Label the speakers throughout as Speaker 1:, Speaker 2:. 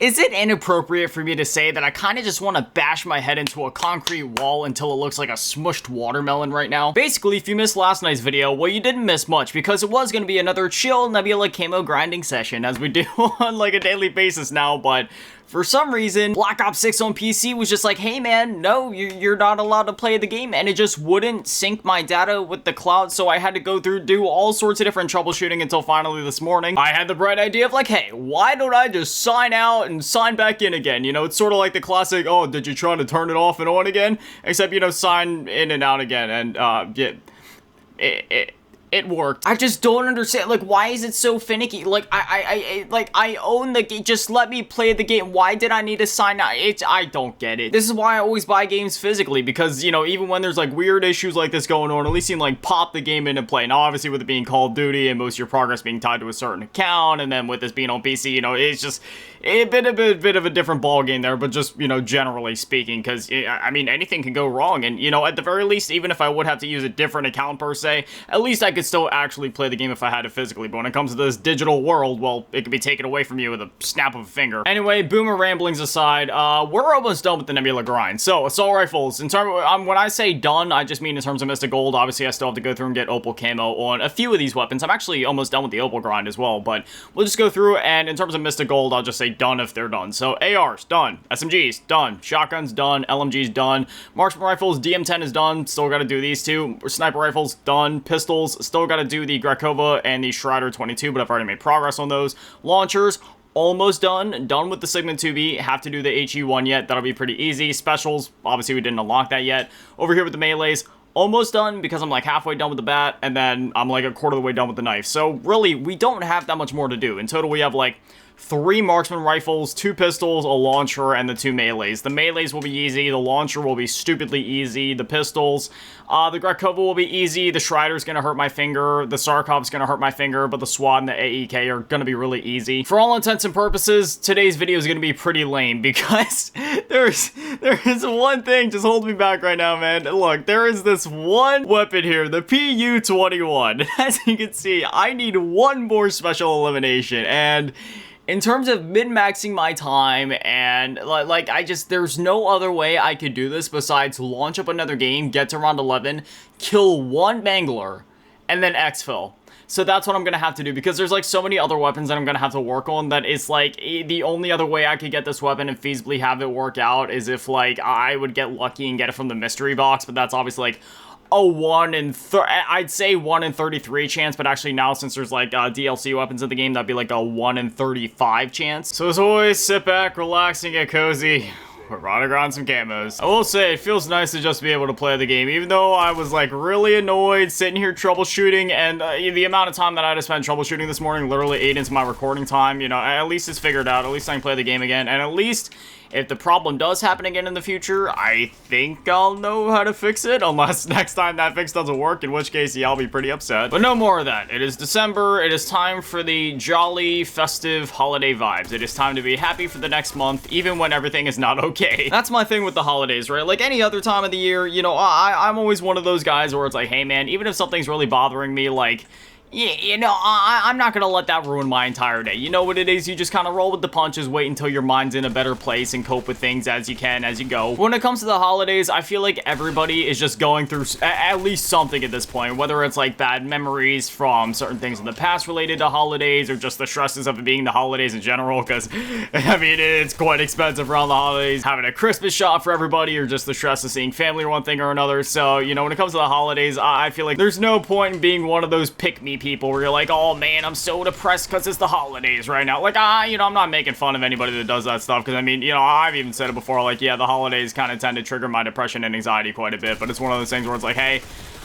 Speaker 1: Is it inappropriate for me to say that I kind of just want to bash my head into a concrete wall until it looks like a smushed watermelon right now? Basically, if you missed last night's video, well, you didn't miss much because it was going to be another chill Nebula camo grinding session as we do on like a daily basis now, but for some reason, Black Ops 6 on PC was just like, hey man, no, you're not allowed to play the game, and it just wouldn't sync my data with the cloud, so I had to go through, do all sorts of different troubleshooting until finally this morning, I had the bright idea of like, hey, why don't I just sign out and sign back in again? You know, it's sort of like the classic, oh, did you try to turn it off and on again? Except, you know, sign in and out again, and, yeah, it worked. I just don't understand, like, why is it so finicky? Like, I own the game, just let me play the game. Why did I need to sign out? I don't get it. This is why I always buy games physically, because, you know, even when there's, like, weird issues like this going on, at least you can, like, pop the game into play. Now, obviously, with it being Call of Duty and most of your progress being tied to a certain account, and then with this being on PC, you know, it's just a bit of a different ball game there, but just, you know, generally speaking, because, I mean, anything can go wrong, and, you know, at the very least, even if I would have to use a different account per se, at least I could still actually play the game if I had it physically. But when it comes to this digital world, well, it can be taken away from you with a snap of a finger. Anyway, boomer ramblings aside, we're almost done with the Nebula grind. So, assault rifles, in terms when I say done, I just mean in terms of Mystic Gold. Obviously, I still have to go through and get Opal Camo on a few of these weapons. I'm actually almost done with the Opal grind as well, but we'll just go through, and in terms of Mystic Gold, I'll just say done if they're done. So, ARs, done. SMGs, done. Shotguns, done. LMGs, done. Marksman rifles, DM10 is done. Still gotta do these two. Sniper rifles, done. Pistols, still gotta do the Grakova and the Shredder 22, but I've already made progress on those. Launchers, almost done with the Sigma 2B, have to do the HE1 yet, that'll be pretty easy. Specials, obviously we didn't unlock that yet. Over here with the melees, almost done because I'm like halfway done with the bat, and then I'm like a quarter of the way done with the knife. So really, we don't have that much more to do. In total, we have like 3 marksman rifles, 2 pistols, a launcher, and the 2 melees. The melees will be easy, the launcher will be stupidly easy, the pistols, the Grakova will be easy, the Shredder's gonna hurt my finger, the Sarkov's gonna hurt my finger, but the SWAT and the AEK are gonna be really easy. For all intents and purposes, today's video is gonna be pretty lame because there is one thing just holding me back right now, man. Look, there is this one weapon here, the PU-21. As you can see, I need one more special elimination, and in terms of min-maxing my time, and like there's no other way I could do this besides launch up another game, get to round 11, kill one Mangler, and then exfil. So that's what I'm gonna have to do, because there's like so many other weapons that I'm gonna have to work on that it's like the only other way I could get this weapon and feasibly have it work out is if like I would get lucky and get it from the mystery box, but that's obviously like a I'd say 1 in 33 chance, but actually now since there's like DLC weapons in the game, that'd be like a 1 in 35 chance. So as always, sit back, relax, and get cozy. We're running around some camos. I will say, it feels nice to just be able to play the game, even though I was like really annoyed sitting here troubleshooting, and the amount of time that I had to spend troubleshooting this morning literally ate into my recording time. You know, at least it's figured out, at least I can play the game again, and at least if the problem does happen again in the future, I think I'll know how to fix it, unless next time that fix doesn't work, in which case, yeah, I'll be pretty upset. But no more of that. It is December. It is time for the jolly, festive holiday vibes. It is time to be happy for the next month, even when everything is not okay. That's my thing with the holidays, right? Like any other time of the year, you know, I'm always one of those guys where it's like, hey man, even if something's really bothering me, like, yeah, you know, I'm not gonna let that ruin my entire day. You know what it is? You just kind of roll with the punches, wait until your mind's in a better place, and cope with things as you can, as you go. When it comes to the holidays, I feel like everybody is just going through at least something at this point, whether it's like bad memories from certain things in the past related to holidays, or just the stresses of it being the holidays in general, because, I mean, it's quite expensive around the holidays, having a Christmas shop for everybody, or just the stress of seeing family or one thing or another. So, you know, when it comes to the holidays, I feel like there's no point in being one of those pick-me people where you're like, oh man, I'm so depressed because it's the holidays right now. Like, you know, I'm not making fun of anybody that does that stuff, because I mean, you know, I've even said it before, like, yeah, the holidays kind of tend to trigger my depression and anxiety quite a bit, but it's one of those things where it's like, hey,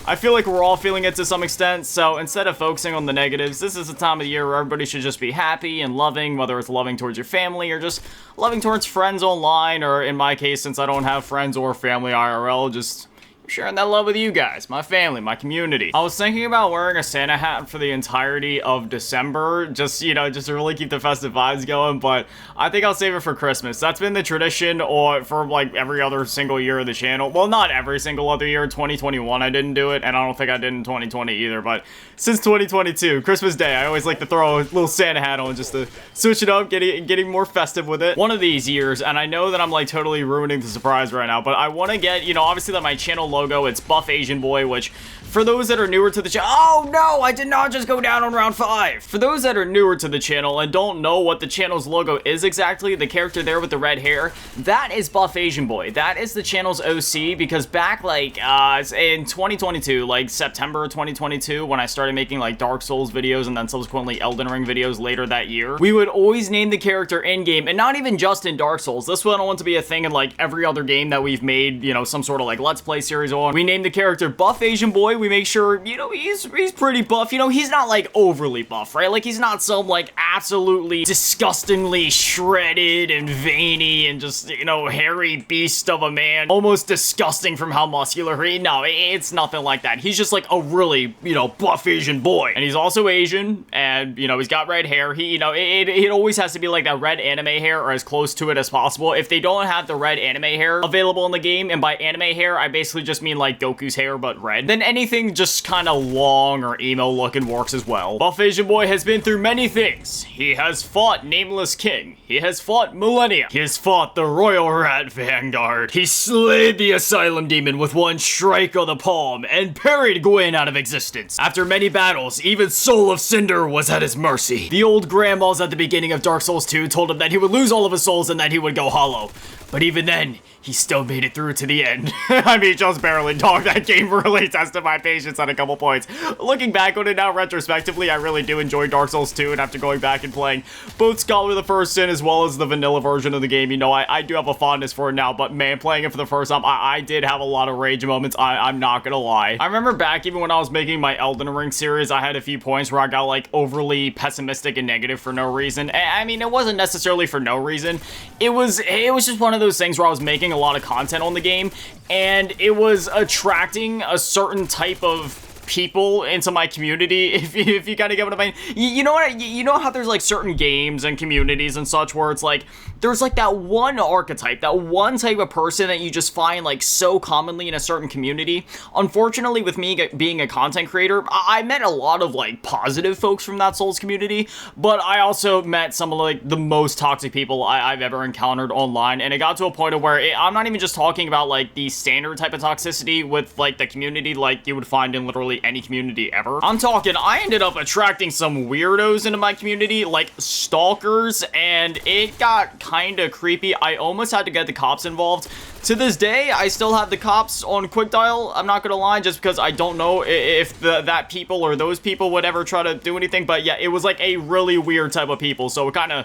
Speaker 1: I feel like we're all feeling it to some extent, so instead of focusing on the negatives, this is a time of the year where everybody should just be happy and loving, whether it's loving towards your family or just loving towards friends online, or in my case, since I don't have friends or family IRL, just sharing that love with you guys, my family, my community. I was thinking about wearing a Santa hat for the entirety of December, just, you know, just to really keep the festive vibes going, but I think I'll save it for Christmas. That's been the tradition or for like every other single year of the channel. Well, not every single other year. 2021 I didn't do it, and I don't think I did in 2020 either, but since 2022, Christmas Day, I always like to throw a little Santa hat on just to switch it up, getting more festive with it. One of these years, and I know that I'm like totally ruining the surprise right now, but I want to get, you know, obviously that my channel logo, it's Buff Asian Boy, which for those that are newer to the channel, oh no, I did not just go down on round 5. For those that are newer to the channel and don't know what the channel's logo is exactly, the character there with the red hair, that is Buff Asian Boy. That is the channel's OC, because back like in 2022, like September 2022, when I started making like Dark Souls videos and then subsequently Elden Ring videos later that year, we would always name the character in-game, and not even just in Dark Souls. This one I want to be a thing in like every other game that we've made, you know, some sort of like Let's Play series on. We name the character Buff Asian Boy. We make sure, you know, he's pretty buff. You know, he's not like overly buff, right? Like he's not some like absolutely disgustingly shredded and veiny and just, you know, hairy beast of a man, almost disgusting from how muscular he. No, it's nothing like that. He's just like a really, you know, buff Asian boy, and he's also Asian, and you know, he's got red hair. He, you know, it always has to be like that red anime hair or as close to it as possible. If they don't have the red anime hair available in the game, and by anime hair I basically just mean like Goku's hair but red, then anything just kind of long or emo looking works as well. Buff Asian Boy has been through many things. He has fought Nameless King. He has fought Millennia. He has fought the Royal Rat Vanguard. He slayed the Asylum Demon with one strike of the palm and parried Gwen out of existence. After many battles, even Soul of Cinder was at his mercy. The old grandmas at the beginning of Dark Souls 2 told him that he would lose all of his souls and that he would go hollow. But even then, he still made it through to the end. I mean, just barely, dog. That game really tested my patience on a couple points. Looking back on it now, retrospectively, I really do enjoy Dark Souls 2, and after going back and playing both Scholar of the First Sin as well as the vanilla version of the game, you know, I do have a fondness for it now, but man, playing it for the first time, I did have a lot of rage moments, I'm not gonna lie. I remember back even when I was making my Elden Ring series, I had a few points where I got like overly pessimistic and negative for no reason. I mean, it wasn't necessarily for no reason. It was just one of those things where I was making a lot of content on the game, and it was attracting a certain type of people into my community, if you kind of get what I mean. You know what, you know how there's like certain games and communities and such where it's like there's like that one archetype, that one type of person that you just find like so commonly in a certain community. Unfortunately, with me being a content creator, I met a lot of like positive folks from that Souls community, but I also met some of like the most toxic people I've ever encountered online, and it got to a point of where I'm not even just talking about like the standard type of toxicity with like the community like you would find in literally any community ever. I'm talking, I ended up attracting some weirdos into my community, like stalkers, and it got kind of creepy. I almost had to get the cops involved. To this day, I still have the cops on quick dial, I'm not gonna lie, just because I don't know if that people or those people would ever try to do anything, but yeah, it was like a really weird type of people, so it kind of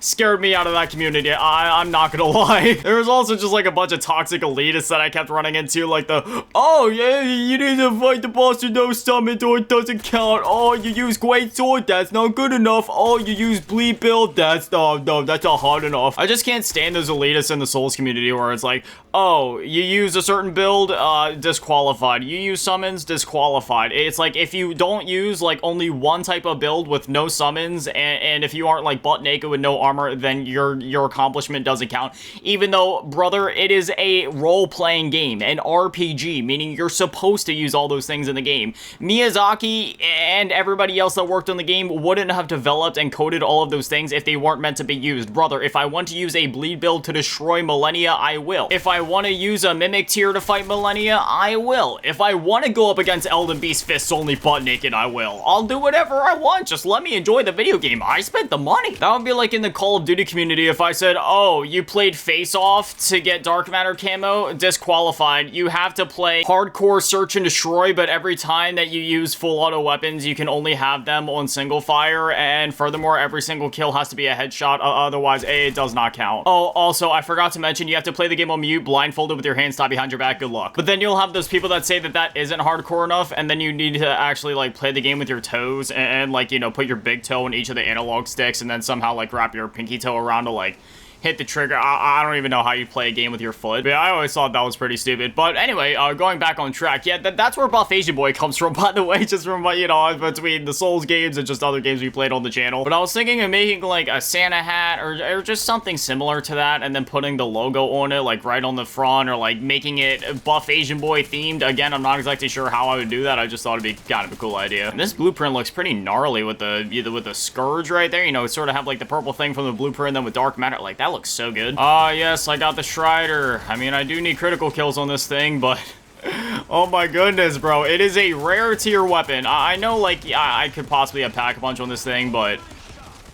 Speaker 1: scared me out of that community. I'm not gonna lie. There was also just like a bunch of toxic elitists that I kept running into, like the, oh yeah, you need to fight the boss with no summon or it doesn't count. Oh, you use Great Sword, that's not good enough. Oh, you use Bleed Build, that's not hard enough. I just can't stand those elitists in the Souls community where it's like, oh, you use a certain build, disqualified. You use summons, disqualified. It's like if you don't use like only one type of build with no summons, and if you aren't like butt naked with no armor, then your accomplishment doesn't count. Even though, brother, it is a role-playing game, an RPG, meaning you're supposed to use all those things in the game. Miyazaki and everybody else that worked on the game wouldn't have developed and coded all of those things if they weren't meant to be used. Brother, if I want to use a bleed build to destroy Millennia, I will. If I want to use a Mimic tier to fight Millennia, I will. If I want to go up against Elden Beast fists only butt naked, I will. I'll do whatever I want. Just let me enjoy the video game. I spent the money. That would be like in the Call of Duty community if I said, oh, you played Face Off to get Dark Matter camo, disqualified. You have to play hardcore search and destroy, but every time that you use full auto weapons, you can only have them on single fire, and furthermore, every single kill has to be a headshot, otherwise it does not count. Oh, also, I forgot to mention, you have to play the game on mute, blindfolded with your hands tied behind your back. Good luck. But then you'll have those people that say that that isn't hardcore enough, and then you need to actually like play the game with your toes and like, you know, put your big toe in each of the analog sticks and then somehow like wrap your pinky toe around to like hit the trigger. I don't even know how you play a game with your foot. But yeah, I always thought that was pretty stupid. But anyway, going back on track, yeah, that's where Buff Asian Boy comes from, by the way, just from, you know, between the Souls games and just other games we played on the channel. But I was thinking of making, like, a Santa hat or just something similar to that, and then putting the logo on it, like, right on the front, or, like, making it Buff Asian Boy themed. Again, I'm not exactly sure how I would do that. I just thought it'd be kind of a cool idea. And this blueprint looks pretty gnarly with the Scourge right there. You know, it sort of have, like, the purple thing from the blueprint, and then with Dark Matter. Like, that looks so good. Yes, I got the Strider. I mean, I do need critical kills on this thing, but oh my goodness, bro. It is a rare tier weapon. I know, like, yeah, I could possibly have Pack-a-Punch on this thing, but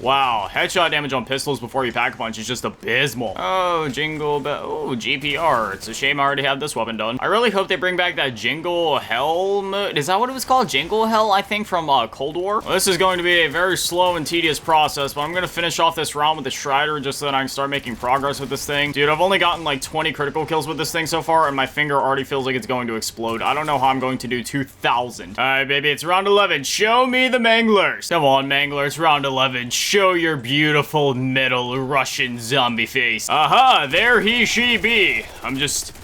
Speaker 1: wow, headshot damage on pistols before you Pack-a-Punch is just abysmal. Oh, Jingle Bell. Oh, GPR. It's a shame I already have this weapon done. I really hope they bring back that Jingle Hell. Is that what it was called? Jingle Hell, I think, from Cold War? Well, this is going to be a very slow and tedious process, but I'm going to finish off this round with the Strider just so that I can start making progress with this thing. Dude, I've only gotten like 20 critical kills with this thing so far, and my finger already feels like it's going to explode. I don't know how I'm going to do 2,000. All right, baby, it's round 11. Show me the Manglers. Come on, Manglers, round 11. Show your beautiful middle Russian zombie face. Aha, there he, she be. I'm just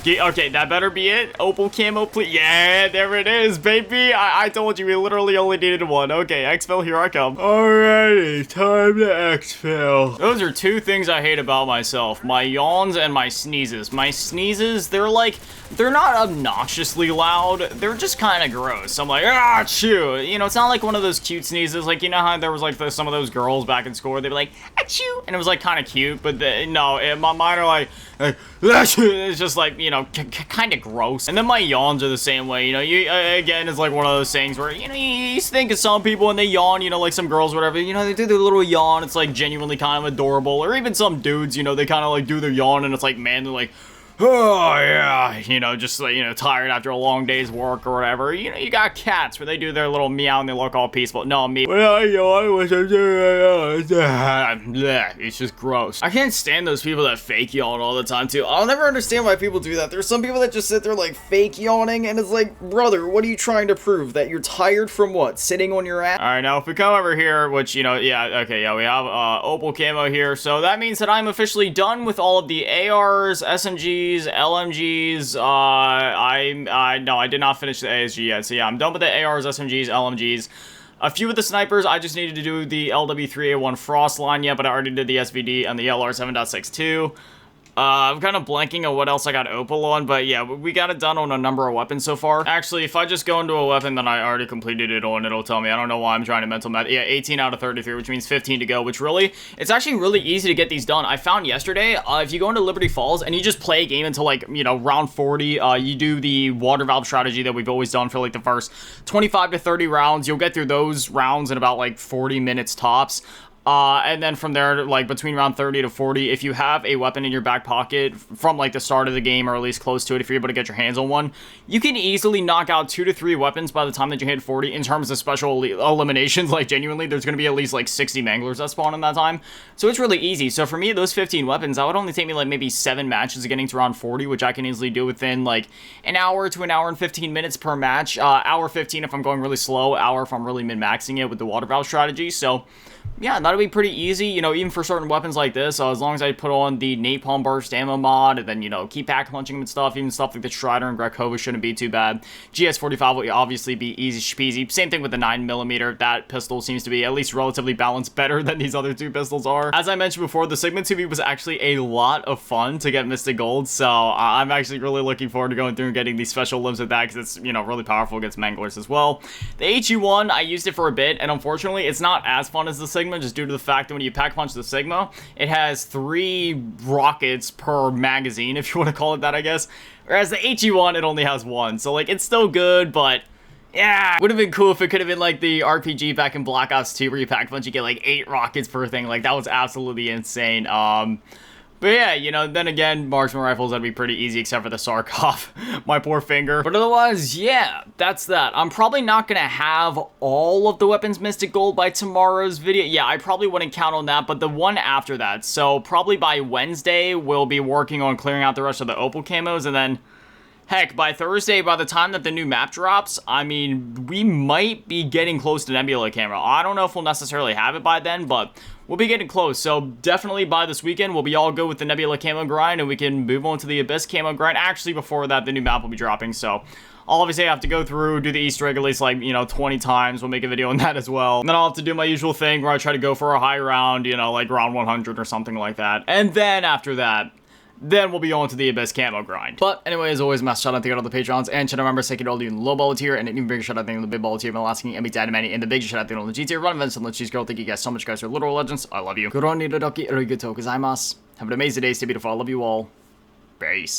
Speaker 1: okay, that better be it. Opal camo, please. Yeah, there it is, baby. I told you we literally only needed one. Okay, exfil, here I come. Alrighty, time to exfil. Those are two things I hate about myself. My yawns and my sneezes. My sneezes, they're not obnoxiously loud. They're just kind of gross. I'm like, ah, achoo. You know, it's not like one of those cute sneezes. Like, you know how there was like some of those girls back in school, they'd be like, achoo. And it was like kind of cute, but no, mine are like it's just like, you know, kind of gross. And then my yawns are the same way. You know, again, it's like one of those things where, you know, you think of some people and they yawn, you know, like some girls or whatever, you know, they do their little yawn. It's like genuinely kind of adorable. Or even some dudes, you know, they kind of like do their yawn and it's like, man, they're like, oh, yeah, you know, just like, you know, tired after a long day's work or whatever. You know, you got cats where they do their little meow and they look all peaceful. No, me. Well, I wish I'm doing it's just gross. I can't stand those people that fake yawn all the time, too. I'll never understand why people do that. There's some people that just sit there, like, fake yawning, and it's like, brother, what are you trying to prove? That you're tired from what? Sitting on your ass? All right, now, if we come over here, which, you know, yeah, okay, yeah, we have Opal camo here, so that means that I'm officially done with all of the ARs, SMGs, LMGs, no, I did not finish the ASG yet, so yeah, I'm done with the ARs, SMGs, LMGs. A few of the snipers, I just needed to do the LW3A1 Frost line yet, but I already did the SVD and the LR 7.62. I'm kind of blanking on what else I got Opal on, but yeah, we got it done on a number of weapons so far. Actually, if I just go into a weapon that I already completed it on, it'll tell me. I don't know why I'm trying to mental math. Yeah, 18 out of 33, which means 15 to go, which really, it's actually really easy to get these done. I found yesterday, if you go into Liberty Falls and you just play a game until like, you know, round 40, you do the water valve strategy that we've always done for like the first 25 to 30 rounds. You'll get through those rounds in about like 40 minutes tops. And then from there, like between round 30 to 40, if you have a weapon in your back pocket from like the start of the game or at least close to it, if you're able to get your hands on one, you can easily knock out 2 to 3 weapons by the time that you hit 40 in terms of special eliminations. Like genuinely, there's going to be at least like 60 Manglers that spawn in that time. So it's really easy. So for me, those 15 weapons, that would only take me like maybe 7 matches of getting to round 40, which I can easily do within like an hour to an hour and 15 minutes per match. Hour 15 if I'm going really slow, hour if I'm really min-maxing it with the water valve strategy. So yeah, that'll be pretty easy, you know, even for certain weapons like this, as long as I put on the Napalm Burst ammo mod, and then, you know, keep pack-punching them and stuff, even stuff like the Strider and Grekova shouldn't be too bad. GS45 will obviously be easy peasy. Same thing with the 9mm, that pistol seems to be at least relatively balanced better than these other 2 pistols are. As I mentioned before, the Sigma 2V was actually a lot of fun to get Mystic Gold, so I'm actually really looking forward to going through and getting these special limbs with that, because it's, you know, really powerful against Manglers as well. The HE1, I used it for a bit, and unfortunately, it's not as fun as the Sigma, just due to the fact that when you pack punch the Sigma, it has 3 rockets per magazine, if you want to call it that, I guess. Whereas the HE1, it only has 1. So, like, it's still good, but yeah, would have been cool if it could have been like the RPG back in Black Ops 2 where you pack punch, you get like 8 rockets per thing. Like, that was absolutely insane. But yeah, you know, then again, marksman rifles, that'd be pretty easy except for the Sarkov. My poor finger. But otherwise, yeah, that's that. I'm probably not gonna have all of the weapons Mystic Gold by tomorrow's video. Yeah, I probably wouldn't count on that, but the one after that. So probably by Wednesday, we'll be working on clearing out the rest of the Opal camos, and then heck, by Thursday, by the time that the new map drops, I mean, we might be getting close to Nebula Camo. I don't know if we'll necessarily have it by then, but we'll be getting close. So definitely by this weekend, we'll be all good with the Nebula Camo Grind, and we can move on to the Abyss Camo Grind. Actually, before that, the new map will be dropping, so I'll obviously have to go through, do the Easter egg at least, like, 20 times. We'll make a video on that as well. And then I'll have to do my usual thing where I try to go for a high round, like round 100 or something like that. And then after that, then we'll be on to the Abyss Camo Grind. But anyway, as always, massive shout out to all the Patrons and channel members. Thank you to all you in the low ball tier, and an even bigger shout out to the big ball tier, and asking and Dynamite, and the big shout out to all the G tier, Run Events, and Let's Cheese Girl. Thank you guys so much, guys, for literal legends. I love you. Have an amazing day, stay beautiful. I love you all. Peace.